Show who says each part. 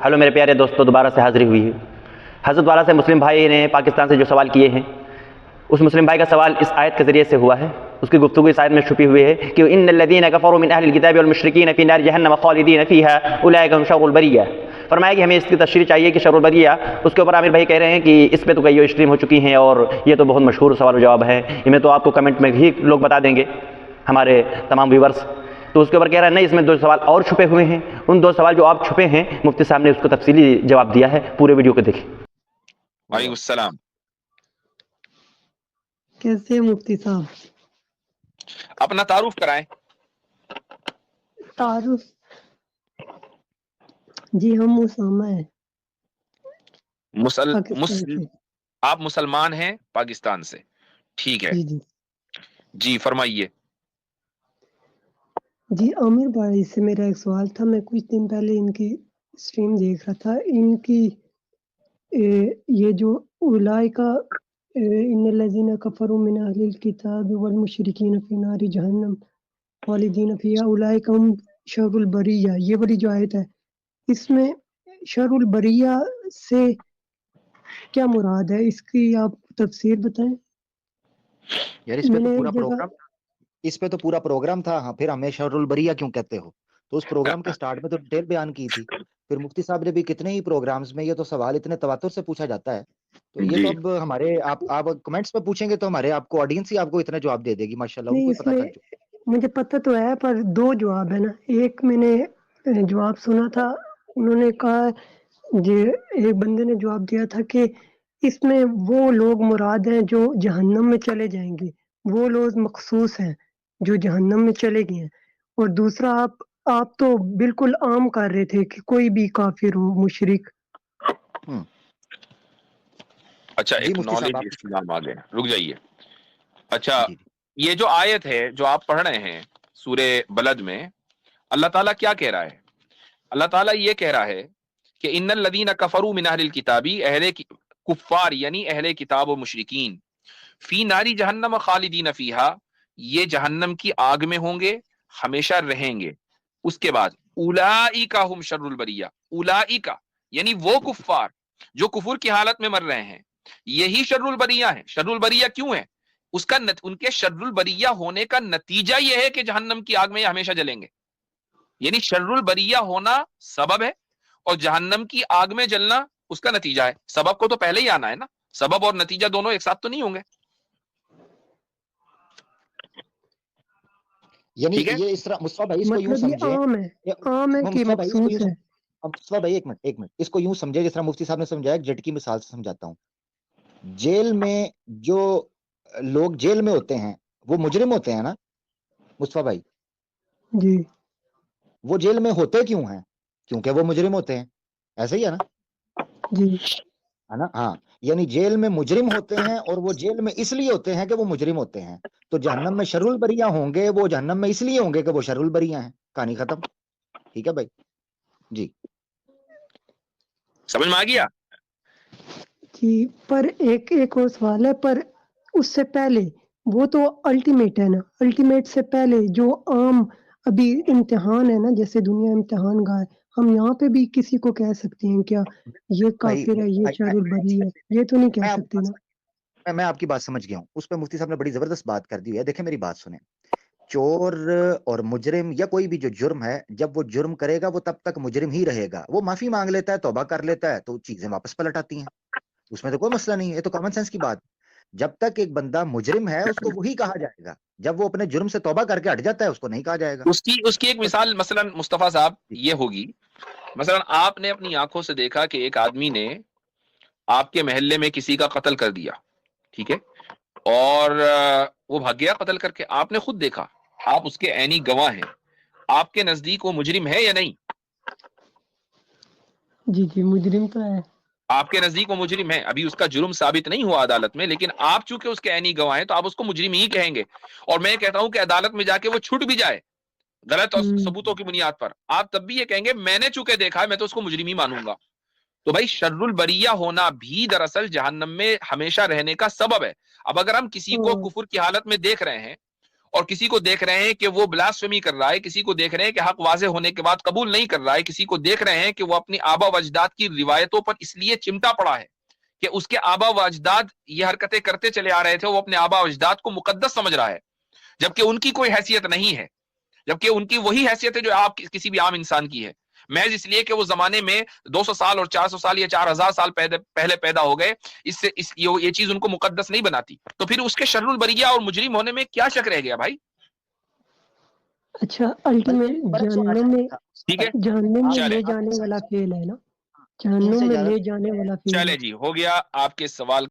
Speaker 1: Hello मेरे प्यारे दोस्तों, दोबारा से हाजिरी हुई है। हज़रत वाला से मुस्लिम भाई ने पाकिस्तान से जो सवाल किए हैं, उस मुस्लिम भाई का सवाल इस आयत के ज़रिए से हुआ है। उसकी गुफ्तगू इस आयत में छुपी हुई है कि इन्नल्लज़ीना कफ़रू मिन अहलिल किताबि वल मुशरिकीन फ़ी नारि जहन्नम ख़ालिदीन फ़ीहा उलाइका हुम शर्रुल बरिया। फरमाया कि हमें इसकी तशरीह चाहिए कि शर्रुल बरिया, उसके ऊपर आमिर भाई कह रहे हैं कि इस पे तो कई स्ट्रीम हो चुकी हैं और ये तो बहुत मशहूर सवाल जवाब है, इनमें तो आपको कमेंट में ही लोग बता देंगे, हमारे तमाम व्यूवर्स। तो उसके ऊपर कह रहा है नहीं, इसमें 2 सवाल और छुपे हुए हैं। उन 2 सवाल जो आप छुपे हैं, मुफ्ती साहब ने उसको तफसीली जवाब दिया है। पूरे वीडियो को देखें।
Speaker 2: वालेकुम सलाम।
Speaker 3: कैसे मुफ्ती साहब?
Speaker 2: अपना तारुफ कराएं।
Speaker 3: तारुफ जी, हम उसामा है,
Speaker 2: आप मुसलमान हैं पाकिस्तान से, ठीक है
Speaker 3: जी।
Speaker 2: जी, फरमाइए।
Speaker 3: जी आमिर भाई से मेरा एक सवाल था। मैं कुछ दिन पहले इनकी स्ट्रीम देख रहा था। इनकी ये जो उलाइका इन्नल्लज़ीना कफ़रू मिन अहलिल किताबि वल मुशरिकीन फ़ी नारि जहन्नम ख़ालिदीन फ़ीहा उलाइका हुम शर्रुल बरिया, ये वाली जो आयत है, इसमें शर्रुल बरिया से क्या मुराद है? इसकी आप तफसीर बताएं।
Speaker 4: यार इस पे तो पूरा प्रोग्राम था। हाँ, फिर हमें शर्रुल बरिया क्यों कहते हो? तो उस प्रोग्राम के स्टार्ट में तो डिटेल बयान की थी। फिर मुफ्ती साहब ने भी कितने ही प्रोग्राम्स में ये तो सवाल इतने तवातुर से पूछा जाता है, तो ये तो अब हमारे आप कमेंट्स में पूछेंगे तो हमारे आपको ऑडियंस ही आपको इतना जवाब दे देगी माशाल्लाह।
Speaker 3: नहीं,
Speaker 4: उनको पता
Speaker 3: इसमें मुझे पता तो है, पर 2 जवाब है ना। एक मैंने जवाब सुना था, उन्होंने कहा, एक बंदे ने जवाब दिया था कि इसमें वो लोग मुराद हैं जो जहन्नम में चले जाएंगे, वो लोग मखसूस हैं जो जहन्नम में चले गए हैं। और दूसरा, आप तो बिल्कुल आम कर रहे थे कि कोई भी काफिर हो, मुशरिक।
Speaker 2: अच्छा, एक नॉलेज इस्लाम आ गया, रुक जाइए। अच्छा, ये जो आयत है जो आप पढ़ रहे हैं सूरे बलद में, अल्लाह ताला क्या कह रहा है? अल्लाह ताला ये कह रहा है कि इन्नल लदीना कफरू मिन अहलिल किताबी, अहले कुफ्फार यानी अहले किताब और मुशरिकीन, फी नारी जहन्नम खालिदीन फीहा, ये जहन्नम की आग में होंगे, हमेशा रहेंगे। उसके बाद उलाइका हुम शर्रुल बरिया, उलाइका यानी वो कुफ्फार जो कुफुर की हालत में मर रहे हैं, यही शर्रुल बरिया है। शर्रुल बरिया क्यों है? उसका उनके शर्रुल बरिया होने का नतीजा यह है कि जहन्नम की आग में हमेशा जलेंगे। यानी शर्रुल बरिया होना सबब है और जहन्नम की आग में जलना उसका नतीजा है। सबब को तो पहले ही आना है ना, सबब और नतीजा दोनों एक साथ तो नहीं होंगे।
Speaker 4: यानी ये इस तरह मुस्तफा भाई इसको यूं समझे,
Speaker 3: आम है कि मखसूस है।
Speaker 4: मुस्तफा भाई एक मिनट, इसको यूं समझे जिस तरह मुफ्ती साहब ने समझाया, जट की मिसाल से समझाता हूँ। जेल में जो लोग जेल में होते हैं वो मुजरिम होते हैं ना मुस्तफा भाई
Speaker 3: जी।
Speaker 4: वो जेल में होते क्यों हैं? क्योंकि वो मुजरिम होते हैं, ऐसे ही है ना
Speaker 3: जी,
Speaker 4: है ना? हाँ, यानी जेल में मुजरिम होते हैं और वो जेल में इसलिए होते हैं कि वो मुजरिम होते हैं। तो जहन्नम में शर्रुल बरिया होंगे, वो जहन्नम में इसलिए होंगे कि वो शर्रुल बरिया हैं। कहानी खत्म। ठीक है भाई जी,
Speaker 2: समझ में आ गया
Speaker 3: जी। पर एक और सवाल है, पर उससे पहले वो तो अल्टीमेट है ना। अल्टीमेट से पहले जो आम अभी इम्तिहान है ना, जैसे दुनिया इम्तिहान गाह है, हम यहाँ पे भी किसी को कह सकते हैं क्या ये काफिर है, ये शर्रुल बरी है? ये तो नहीं कह सकते ना।
Speaker 4: मैं आपकी बात समझ गया हूँ। उस पर मुफ्ती साहब ने बड़ी जबरदस्त बात कर दी है। देखें मेरी बात सुने, चोर और मुजरिम या कोई भी जो जुर्म है, जब वो जुर्म करेगा वो तब तक मुजरिम ही रहेगा। वो माफी मांग लेता है, तौबा कर लेता है, तो चीजें वापस पलट आती हैं, उसमें तो कोई मसला नहीं है। ये तो कॉमन सेंस की बात। जब तक एक बंदा मुजरिम है उसको वही कहा जाएगा, जब वो अपने जुर्म से तौबा करके हट जाता है उसको नहीं कहा जाएगा।
Speaker 2: उसकी एक मिसाल मसलन मुस्तफा साहब ये होगी, मसलन आपने अपनी आंखों से देखा कि एक आदमी ने आपके महल्ले में किसी का कत्ल कर दिया, ठीक है, और वो भाग गया कत्ल करके, आपने खुद देखा, आप उसके ऐनी गवाह हैं, आपके नजदीक वो मुजरिम है या नहीं?
Speaker 3: जी, मुजरिम तो है।
Speaker 2: आपके नजदीक वो मुजरिम है, अभी उसका जुर्म साबित नहीं हुआ अदालत में, लेकिन आप चूंकि उसके ऐनी गवाह हैं तो आप उसको मुजरिम ही कहेंगे। और मैं कहता हूं कि अदालत में जाके वो छूट भी जाए गलत और सबूतों की बुनियाद पर, आप तब भी ये कहेंगे मैंने चूंकि देखा है मैं तो उसको मुजरिम ही मानूंगा। तो भाई शर्रुल बरिया होना भी दरअसल जहन्नम में हमेशा रहने का सबब है। अब अगर हम किसी को कुफर की हालत में देख रहे हैं اور کسی کو دیکھ رہے ہیں کہ وہ بلاسفیمی کر رہا ہے، کسی کو دیکھ رہے ہیں کہ حق واضح ہونے کے بعد قبول نہیں کر رہا ہے، کسی کو دیکھ رہے ہیں کہ وہ اپنی آبا و اجداد کی روایتوں پر اس لیے چمٹا پڑا ہے کہ اس کے آبا و اجداد یہ حرکتیں کرتے چلے آ رہے تھے، وہ اپنے آبا و اجداد کو مقدس سمجھ رہا ہے، جبکہ ان کی کوئی حیثیت نہیں ہے، جبکہ ان کی وہی حیثیت ہے جو آپ کسی بھی عام انسان کی ہے، محض اس لیے کہ وہ زمانے میں 200 سال اور 400 سال یا 4000 سال پہلے پیدا ہو گئے، اس سے یہ چیز ان کو مقدس نہیں بناتی. تو پھر اس کے شر البریہ اور مجرم ہونے میں کیا شک رہ گیا بھائی؟
Speaker 3: اچھا الٹیمیٹ جہنم میں،
Speaker 2: ٹھیک ہے
Speaker 3: جہنم میں
Speaker 2: چلے
Speaker 3: لے جانے والا فعل ہے نا، جہنم میں لے جانے والا فعل
Speaker 2: چلے جی ہو گیا آپ کے سوال